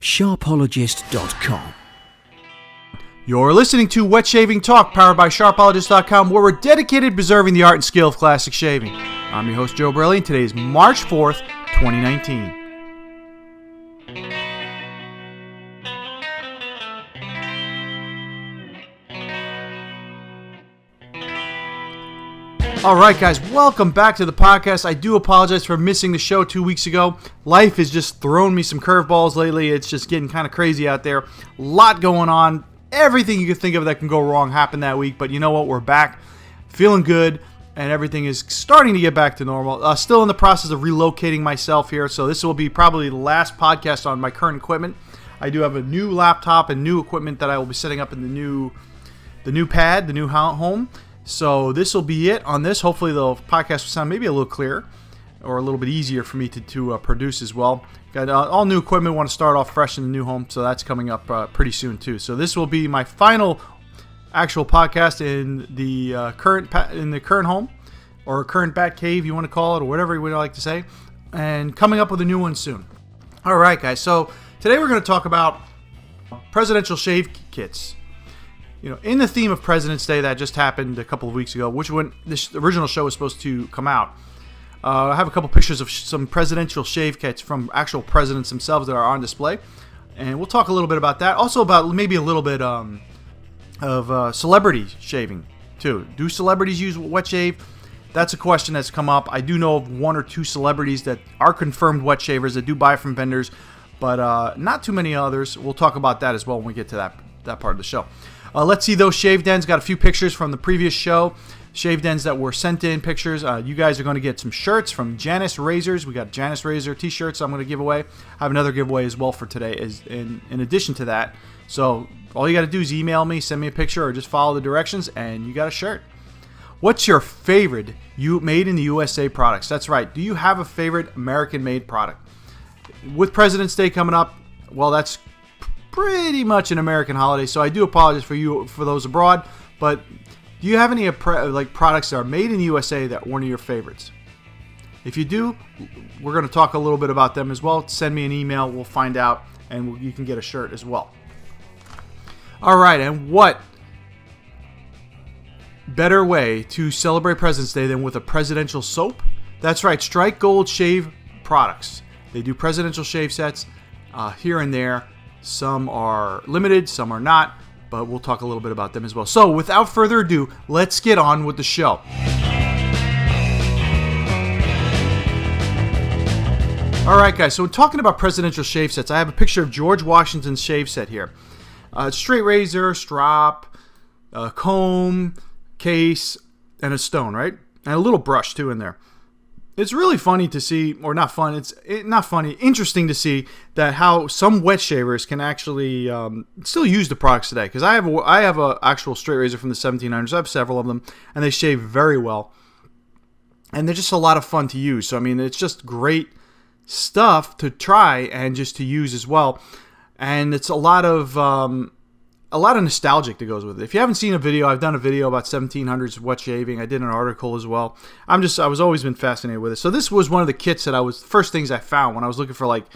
Sharpologist.com. You're listening to Wet Shaving Talk, powered by Sharpologist.com, where we're dedicated to preserving the art and skill of classic shaving. I'm your host, Joe Borrelli, and today is March 4th, 2019. Alright guys, welcome back to the podcast. I do apologize for missing the show 2 weeks ago. Life has just thrown me some curveballs lately. It's just getting kind of crazy out there. A lot going on. Everything you can think of that can go wrong happened that week. But you know what? We're back. Feeling good. And everything is starting to get back to normal. Still in the process of relocating myself here. So this will be probably the last podcast on my current equipment. I do have a new laptop and new equipment that I will be setting up in the new pad, the new home. So this will be it on this. Hopefully the podcast will sound maybe a little clearer or a little bit easier for me to produce as well. Got all new equipment. Want to start off fresh in the new home, so that's coming up pretty soon too. So this will be my final actual podcast in the current home, or current bat cave, you want to call it, or whatever you would like to say, and coming up with a new one soon. All right, guys. So today we're going to talk about presidential shave kits. You know, in the theme of President's Day that just happened a couple of weeks ago, which when this original show was supposed to come out, I have a couple pictures of some presidential shave kits from actual presidents themselves that are on display, and we'll talk a little bit about that. Also about maybe a little bit of celebrity shaving too. Do celebrities use wet shave? That's a question that's come up. I do know of one or two celebrities that are confirmed wet shavers that do buy from vendors, but not too many others. We'll talk about that as well when we get to that part of the show. Let's see those shaved ends. Got a few pictures from the previous show. Shaved ends that were sent in pictures. You guys are going to get some shirts from Janus razors. We got Janus razor t-shirts I'm going to give away. I have another giveaway as well for today in addition to that. So all you got to do is email me, send me a picture, or just follow the directions, and you got a shirt. What's your favorite made in the USA products? That's right. Do you have a favorite American-made product? With President's Day coming up, well, that's pretty much an American holiday, so I do apologize for those abroad, but do you have any products that are made in the USA that are one of your favorites? If you do, we're going to talk a little bit about them as well. Send me an email, we'll find out, and you can get a shirt as well. Alright, and what better way to celebrate President's Day than with a presidential soap? That's right, Strike Gold Shave Products. They do presidential shave sets here and there. Some are limited, some are not, but we'll talk a little bit about them as well. So, without further ado, let's get on with the show. Alright guys, so talking about presidential shave sets, I have a picture of George Washington's shave set here. Straight razor, strop, comb, case, and a stone, right? And a little brush too in there. It's really funny to see, or not fun, it's not funny, interesting to see that how some wet shavers can actually still use the products today. Because I have a actual straight razor from the 1700s. I have several of them, and they shave very well. And they're just a lot of fun to use. So, I mean, it's just great stuff to try and just to use as well. And it's a lot of nostalgic that goes with it. If you haven't seen a video, I've done a video about 1700s wet shaving. I did an article as well. I was always been fascinated with it. So this was one of the kits first things I found when I was looking for like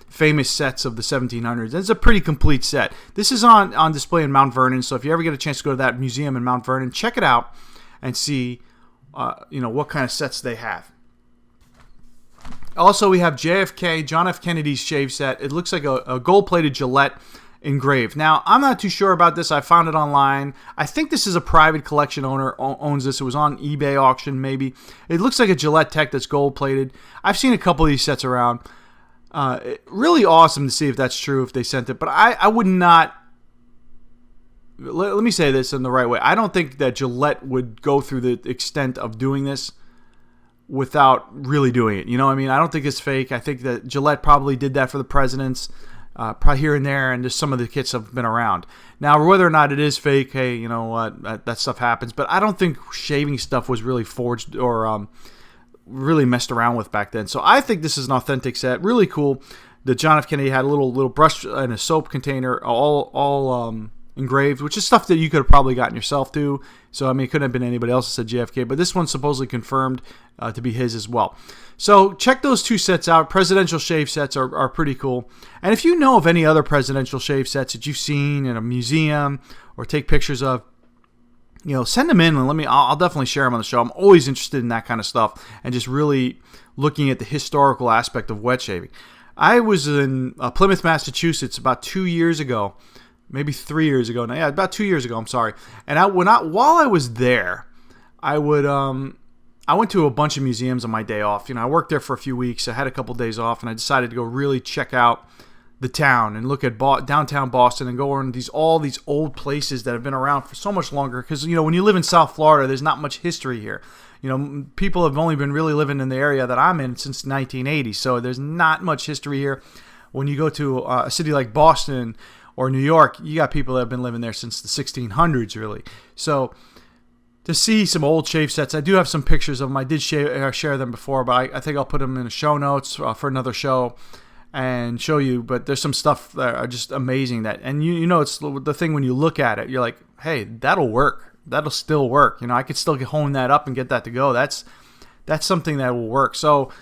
famous sets of the 1700s. And it's a pretty complete set. This is on display in Mount Vernon. So if you ever get a chance to go to that museum in Mount Vernon, check it out and see, what kind of sets they have. Also, we have JFK, John F. Kennedy's shave set. It looks like a gold-plated Gillette engraved. Now, I'm not too sure about this. I found it online. I think this is a private collection owner owns this. It was on eBay auction, maybe. It looks like a Gillette Tech that's gold-plated. I've seen a couple of these sets around. Really awesome to see if that's true, if they sent it. But I would not... Let me say this in the right way. I don't think that Gillette would go through the extent of doing this without really doing it. You know what I mean? I don't think it's fake. I think that Gillette probably did that for the presidents. Probably here and there, and just some of the kits have been around. Now, whether or not it is fake, hey, you know what, that stuff happens. But I don't think shaving stuff was really forged or really messed around with back then. So I think this is an authentic set. Really cool. The John F. Kennedy had a little brush and a soap container, all engraved, which is stuff that you could have probably gotten yourself to. So, I mean, it couldn't have been anybody else that said JFK, but this one's supposedly confirmed to be his as well. So check those two sets out. Presidential shave sets are pretty cool. And if you know of any other presidential shave sets that you've seen in a museum or take pictures of, send them in and I'll definitely share them on the show. I'm always interested in that kind of stuff and just really looking at the historical aspect of wet shaving. I was in Plymouth, Massachusetts about 2 years ago, maybe 3 years ago now. Yeah, about 2 years ago, I'm sorry. And while I was there, I went to a bunch of museums on my day off. I worked there for a few weeks. I had a couple days off, and I decided to go really check out the town and look at downtown Boston and go on all these old places that have been around for so much longer. Because, when you live in South Florida, there's not much history here. People have only been really living in the area that I'm in since 1980, so there's not much history here. When you go to a city like Boston or New York, you got people that have been living there since the 1600s, really. So to see some old shave sets, I do have some pictures of them. I did share them before, but I think I'll put them in the show notes for another show and show you. But there's some stuff that are just amazing. And it's the thing when you look at it, you're like, hey, that'll work. That'll still work. I could still hone that up and get that to go. That's something that will work. So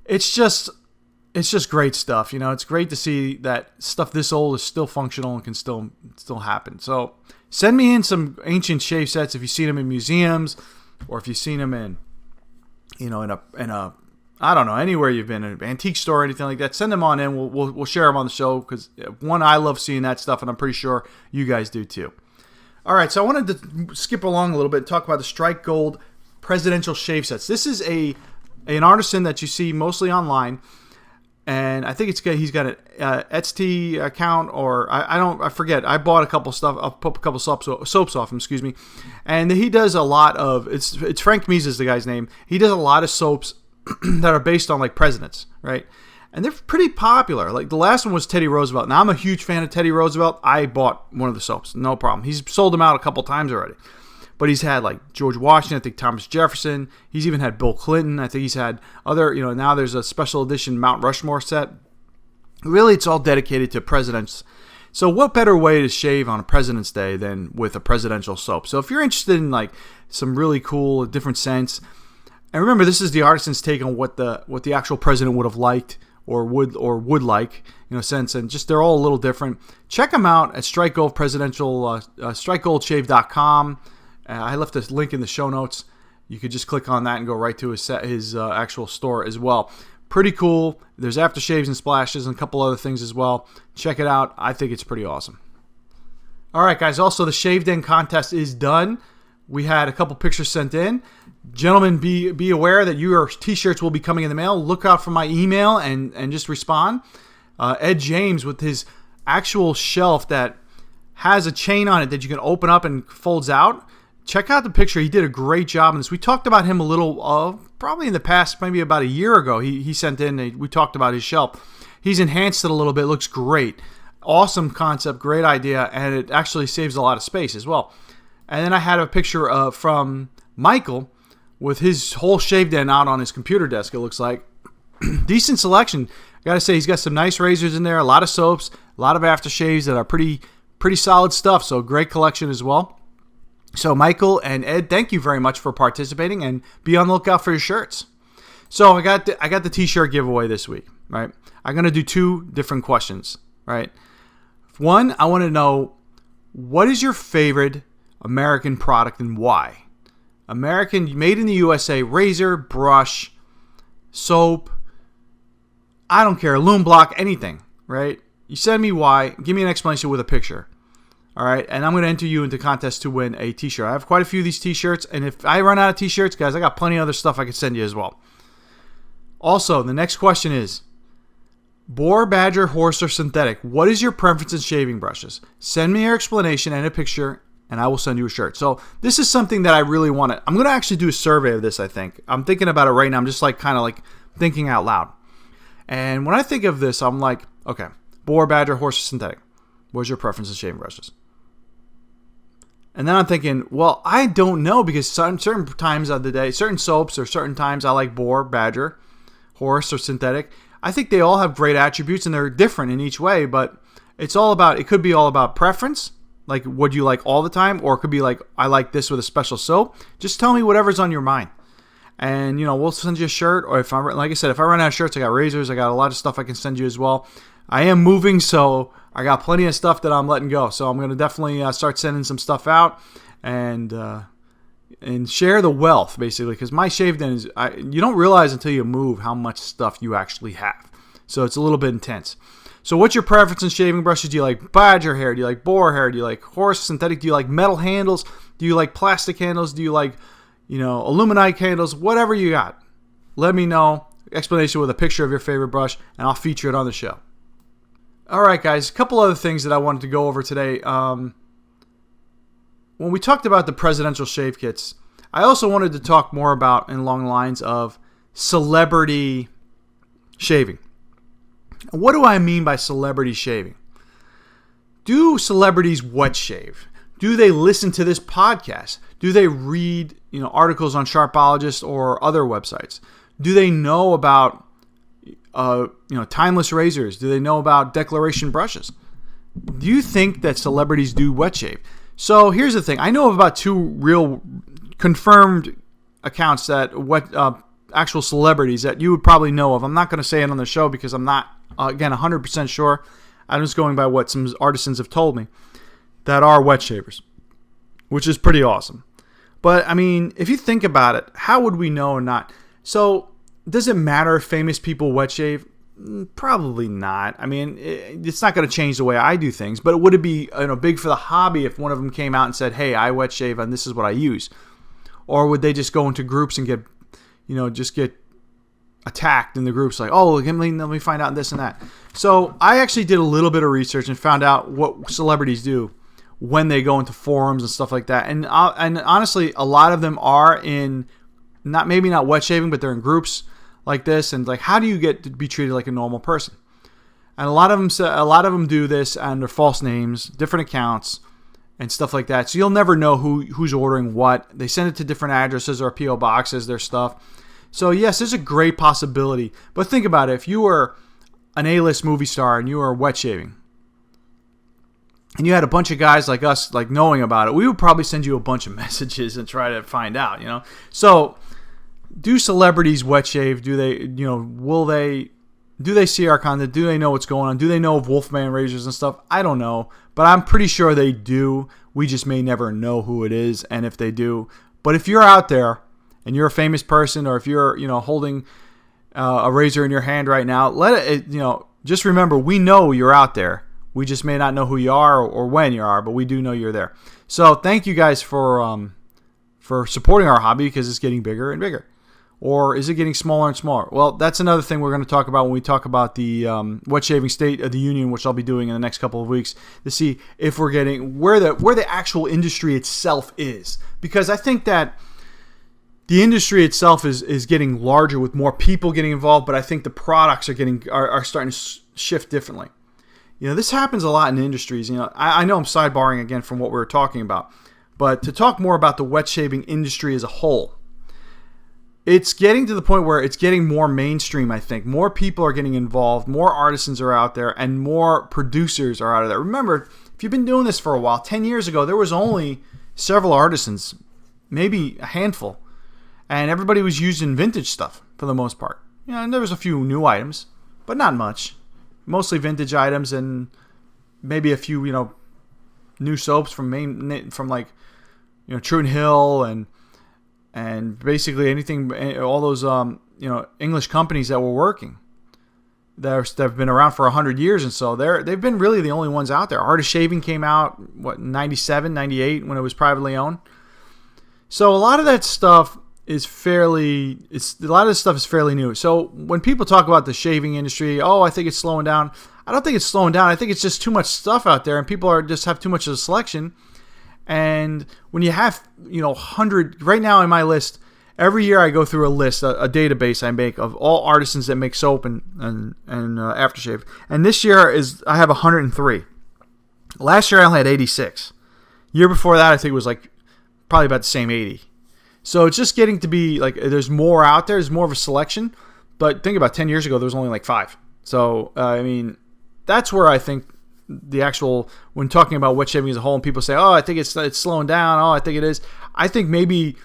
it's just great stuff. It's great to see that stuff this old is still functional and can still happen. So send me in some ancient shave sets if you've seen them in museums or if you've seen them in, in a I don't know, anywhere you've been, an antique store or anything like that. Send them on in. We'll share them on the show because, one, I love seeing that stuff, and I'm pretty sure you guys do too. All right, so I wanted to skip along a little bit and talk about the Strike Gold presidential shave sets. This is an artisan that you see mostly online, and I think he's got an Etsy account, or I forget. I bought a couple stuff. I'll put a couple soaps off him, excuse me, and he does a lot of. It's Frank Mies is the guy's name. He does a lot of soaps that are based on like presidents, right? And they're pretty popular. Like the last one was Teddy Roosevelt. Now I'm a huge fan of Teddy Roosevelt. I bought one of the soaps, no problem. He's sold them out a couple times already. But he's had like George Washington, I think Thomas Jefferson. He's even had Bill Clinton. I think he's had other, now there's a special edition Mount Rushmore set. Really, it's all dedicated to presidents. So what better way to shave on a President's Day than with a presidential soap? So if you're interested in like some really cool, different scents, and remember, this is the artisan's take on what the actual president would have liked or would like, sense, and just they're all a little different. Check them out at Strike Gold Presidential, StrikeGoldShave.com. I left a link in the show notes. You could just click on that and go right to his actual store as well. Pretty cool. There's aftershaves and splashes and a couple other things as well. Check it out. I think it's pretty awesome. All right, guys. Also, the Shave Den contest is done. We had a couple pictures sent in. Gentlemen, be aware that your T-shirts will be coming in the mail. Look out for my email and just respond. Ed James with his actual shelf that has a chain on it that you can open up and folds out. Check out the picture. He did a great job on this. We talked about him a little, probably in the past, maybe about a year ago. He sent in, we talked about his shelf. He's enhanced it a little bit. It looks great. Awesome concept, great idea, and it actually saves a lot of space as well. And then I had a picture from Michael with his whole shave den out on his computer desk, it looks like. Decent selection. I got to say, he's got some nice razors in there, a lot of soaps, a lot of aftershaves that are pretty solid stuff, so great collection as well. So Michael and Ed, thank you very much for participating, and be on the lookout for your shirts. So I got the T-shirt giveaway this week, right? I'm going to do two different questions, right? One, I want to know, what is your favorite American product and why? American, made in the USA, razor, brush, soap, I don't care, loom block, anything, right? You send me why, give me an explanation with a picture. All right, and I'm going to enter you into contest to win a T-shirt. I have quite a few of these T-shirts, and if I run out of T-shirts, guys, I got plenty of other stuff I can send you as well. Also, the next question is, boar, badger, horse, or synthetic, what is your preference in shaving brushes? Send me your explanation and a picture, and I will send you a shirt. So this is something that I really want to... I'm going to actually do a survey of this, I think. I'm thinking about it right now. I'm just kind of thinking out loud. And when I think of this, I'm like, okay, boar, badger, horse, or synthetic. What's your preference in shaving brushes? And then I'm thinking, well, I don't know, because certain times of the day, certain soaps or certain times I like boar, badger, horse, or synthetic. I think they all have great attributes and they're different in each way, but it could be all about preference, Like, would you like all the time? Or it could be like, I like this with a special soap. Just tell me whatever's on your mind. And, we'll send you a shirt. Or like I said, if I run out of shirts, I got razors. I got a lot of stuff I can send you as well. I am moving, so I got plenty of stuff that I'm letting go. So I'm going to definitely start sending some stuff out and share the wealth, basically. Because my shave den is, you don't realize until you move how much stuff you actually have. So it's a little bit intense. So what's your preference in shaving brushes? Do you like badger hair? Do you like boar hair? Do you like horse synthetic? Do you like metal handles? Do you like plastic handles? Do you like, aluminite handles? Whatever you got. Let me know. Explanation with a picture of your favorite brush, and I'll feature it on the show. All right, guys. A couple other things that I wanted to go over today. When we talked about the presidential shave kits, I also wanted to talk more about along the lines of celebrity shaving. What do I mean by celebrity shaving? Do celebrities wet shave? Do they listen to this podcast? Do they read, articles on Sharpologist or other websites? Do they know about, timeless razors? Do they know about declaration brushes? Do you think that celebrities do wet shave? So here's the thing. I know of about 2 real confirmed accounts that actual celebrities that you would probably know of. I'm not going to say it on the show because I'm not, again, 100% sure. I'm just going by what some artisans have told me that are wet shavers, which is pretty awesome. But, I mean, if you think about it, how would we know or not? So, does it matter if famous people wet shave? Probably not. I mean, it's not going to change the way I do things, but would it be big for the hobby if one of them came out and said, hey, I wet shave and this is what I use? Or would they just go into groups and get attacked in the groups like, oh, let me find out this and that. So I actually did a little bit of research and found out what celebrities do when they go into forums and stuff like that. And honestly, a lot of them are in maybe not wet shaving, but they're in groups like this. And like, how do you get to be treated like a normal person? And a lot of them do this under false names, different accounts, and stuff like that. So you'll never know who's ordering what. They send it to different addresses or PO boxes, their stuff. So yes, there's a great possibility. But think about it. If you were an A-list movie star and you were wet shaving, and you had a bunch of guys like us like knowing about it, we would probably send you a bunch of messages and try to find out, So do celebrities wet shave? Do they, do they see our content? Do they know what's going on? Do they know of Wolfman razors and stuff? I don't know, but I'm pretty sure they do. We just may never know who it is, and if they do. But if you're out there and you're a famous person, or if you're, holding a razor in your hand right now, just remember, we know you're out there. We just may not know who you are or when you are, but we do know you're there. So thank you guys for supporting our hobby, because it's getting bigger and bigger. Or is it getting smaller and smaller? Well, that's another thing we're going to talk about when we talk about the wet shaving State of the Union, which I'll be doing in the next couple of weeks, to see if we're getting where the actual industry itself is. Because I think that the industry itself is getting larger with more people getting involved, but I think the products are starting to shift differently. This happens a lot in industries. I know I'm sidebarring again from what we were talking about, but to talk more about the wet shaving industry as a whole, it's getting to the point where it's getting more mainstream, I think. More people are getting involved, more artisans are out there, and more producers are out of there. Remember, if you've been doing this for a while, 10 years ago, there was only several artisans, maybe a handful, and everybody was using vintage stuff for the most part. And there was a few new items, but not much. Mostly vintage items, and maybe a few, new soaps from True and Hill and basically anything, all those English companies that were working that have been around for 100 years, and so they've been really the only ones out there. Art of Shaving came out 97, 98 when it was privately owned. So a lot of that stuff is fairly new. So when people talk about the shaving industry, I think it's slowing down. I don't think it's slowing down. I think it's just too much stuff out there, and people have too much of a selection. And when you have 100 right now in my list, every year I go through a list, a database I make of all artisans that make soap and aftershave. And this year I have 103. Last year I only had 86. Year before that I think it was probably about the same 80. So it's just getting to be there's more out there. There's more of a selection. But think about 10 years ago, there was only 5. So, that's where I think the actual, when talking about wet shaving as a whole, and people say, oh, I think it's slowing down. Oh, I think it is. I think maybe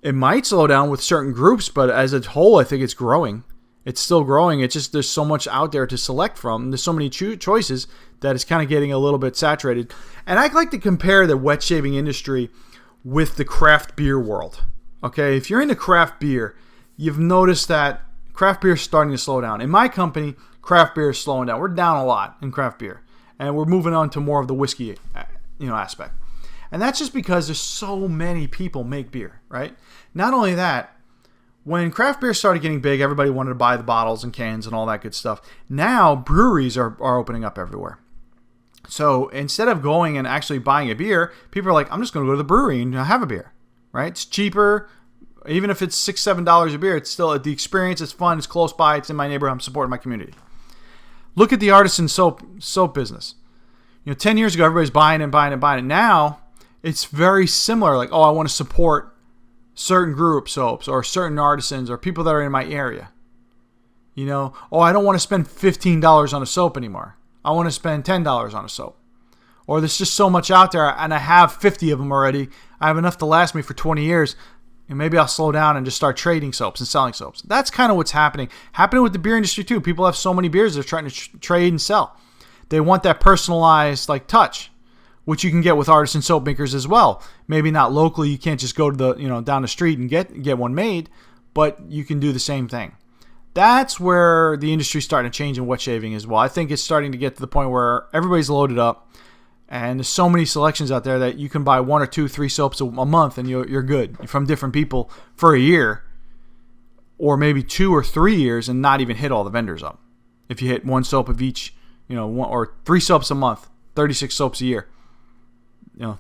it might slow down with certain groups, but as a whole, I think it's growing. It's still growing. It's just there's so much out there to select from. There's so many choices that it's kind of getting a little bit saturated. And I'd like to compare the wet shaving industry with the craft beer world. Okay, if you're into craft beer, you've noticed that craft beer is starting to slow down. In my company, craft beer is slowing down. We're down a lot in craft beer, and we're moving on to more of the whiskey, aspect. And that's just because there's so many people make beer, right? Not only that, when craft beer started getting big, everybody wanted to buy the bottles and cans and all that good stuff. Now breweries are opening up everywhere. So instead of going and actually buying a beer, people are like, I'm just going to go to the brewery and have a beer, right? It's cheaper. Even if it's $6, $7 a beer, it's still the experience. It's fun. It's close by. It's in my neighborhood. I'm supporting my community. Look at the artisan soap business. 10 years ago, everybody's buying it. Now, it's very similar. Like, oh, I want to support certain group soaps or certain artisans or people that are in my area. Oh, I don't want to spend $15 on a soap anymore. I want to spend $10 on a soap. Or there's just so much out there, and I have 50 of them already. I have enough to last me for 20 years. And maybe I'll slow down and just start trading soaps and selling soaps. That's kind of what's happening. Happening with the beer industry too. People have so many beers they're trying to trade and sell. They want that personalized touch, which you can get with artisan soap makers as well. Maybe not locally. You can't just go to the down the street and get one made, but you can do the same thing. That's where the industry's starting to change in wet shaving as well. I think it's starting to get to the point where everybody's loaded up. And there's so many selections out there that you can buy 1 or 2, 3 soaps a month and you're good from different people for a year, or maybe 2 or 3 years and not even hit all the vendors up. If you hit 1 soap of each, 1 or 3 soaps a month, 36 soaps a year.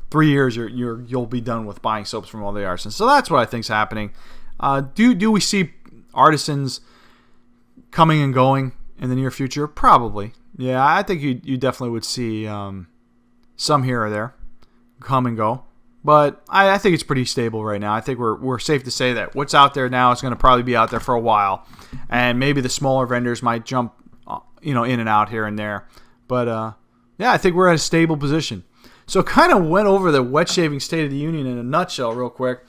3 years you'll be done with buying soaps from all the artisans. So that's what I think's happening. Do we see artisans coming and going in the near future? Probably. Yeah, I think you definitely would see. Some here or there come and go, but I think it's pretty stable right now. I think we're safe to say that what's out there now is going to probably be out there for a while, and maybe the smaller vendors might jump in and out here and there, but I think we're at a stable position. So kind of went over the wet shaving State of the Union in a nutshell real quick,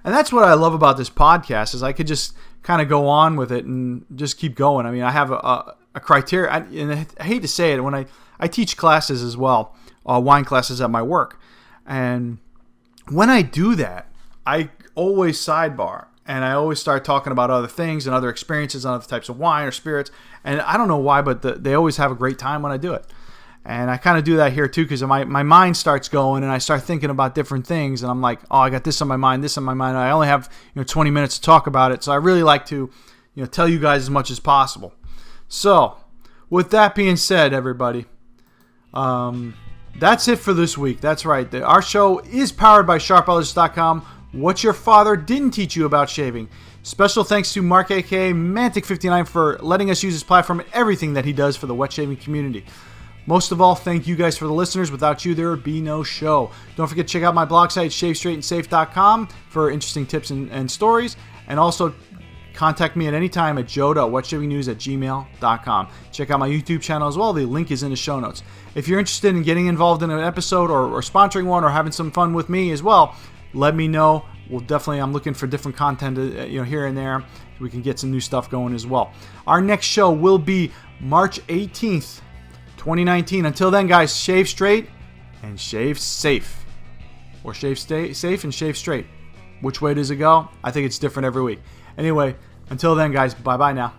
and that's what I love about this podcast is I could just kind of go on with it and just keep going. I mean, I have a criteria, and I hate to say it, when I teach classes as well, wine classes at my work. And when I do that, I always sidebar and I always start talking about other things and other experiences on other types of wine or spirits. And I don't know why, but they always have a great time when I do it. And I kind of do that here too because my mind starts going and I start thinking about different things. And I'm like, oh, I got this on my mind, this on my mind. I only have 20 minutes to talk about it. So I really like to tell you guys as much as possible. So with that being said, everybody, that's it for this week. That's right. Our show is powered by SharpEllis.com. What your father didn't teach you about shaving. Special thanks to Mark, aka Mantic59, for letting us use his platform and everything that he does for the wet shaving community. Most of all, thank you guys for the listeners. Without you, there would be no show. Don't forget to check out my blog site, shavestraightandsafe.com, for interesting tips and stories. And also, contact me at any time at joe.wetshavingnews@gmail.com. Check out my YouTube channel as well. The link is in the show notes. If you're interested in getting involved in an episode or sponsoring one or having some fun with me as well, let me know. I'm looking for different content here and there. We can get some new stuff going as well. Our next show will be March 18th, 2019. Until then, guys, shave straight and shave safe. Or shave safe and shave straight. Which way does it go? I think it's different every week. Anyway, until then, guys, bye-bye now.